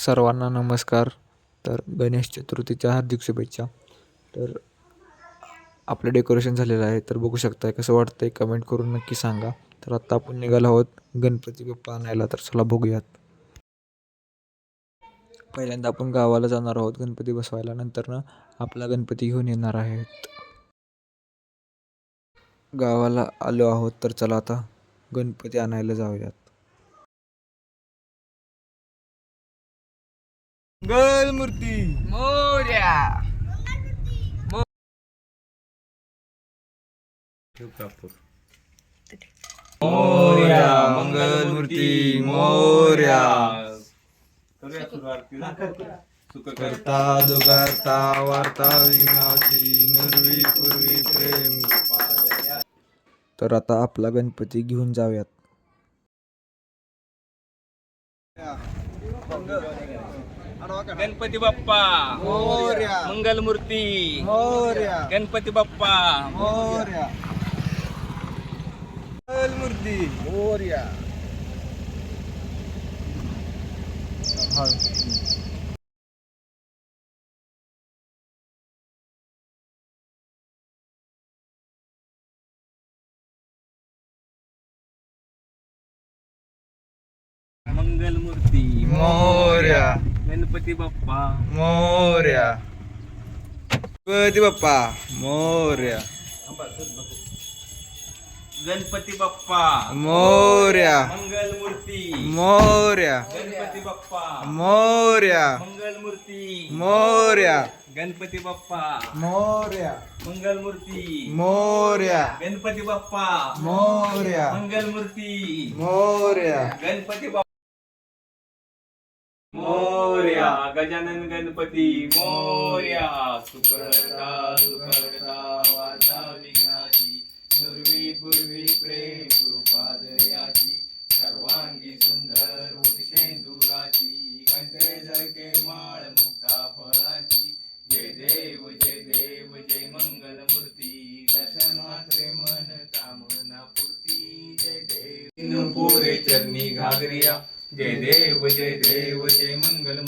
सर्वांना नमस्कार. तर गणेश चतुर्थीच्या हार्दिक शुभेच्छा. तर आपलं डेकोरेशन झालेलं आहे, तर बघू शकताय कसं वाटतंय कमेंट करून नक्की सांगा. तर आत्ता आपण निघालो आहोत गणपती बाप्पा आणायला, तर चला बघूयात. पहिल्यांदा आपण गावाला जाणार आहोत गणपती बसवायला, नंतर ना आपला गणपती घेऊन येणार आहेत. गावाला आलो आहोत, तर चला आता गणपती आणायला जाऊयात. मंगल मूर्ती मोरया. मोरया मंगल मूर्ती मोरया करता दुगारता वार्ता विघ्नाची निर्वी पूर्वी प्रेम. तर आता आपला गणपती घेऊन जाऊयात. गणपती बाप्पा मोरया मंगल मूर्ती मोरया गणपती बाप्पा मोरया मंगल मूर्ती मोरया. मंगल मूर्ती मोरया गणपती बाप्पा मोरया गणपती बाप्पा मोरया गणपती बाप्पा मोरया मंगल मूर्ती मोरया गणपती बाप्पा मोरया मंगल मूर्ती मोरया गणपती बाप्पा मोरया मंगल मूर्ती मोरया गणपती बाप्पा मोरया मंगल मूर्ती मोरया गणपती बाप्पा मोरया गजानन गणपती मोरया सुखदा सुखदा वार्ता विघ्नाची पूर्वी पूर्वी प्रेम कृपा दयाची सर्वांगी सुंदर शेंदुराची कंठे झळके माळ मुक्ता फळाची जय देव जय मंगल मूर्ती दर्शन मात्रे मन कामना पूर्ती जय देव पोरे चरणी घागरिया जय देव जय मंगल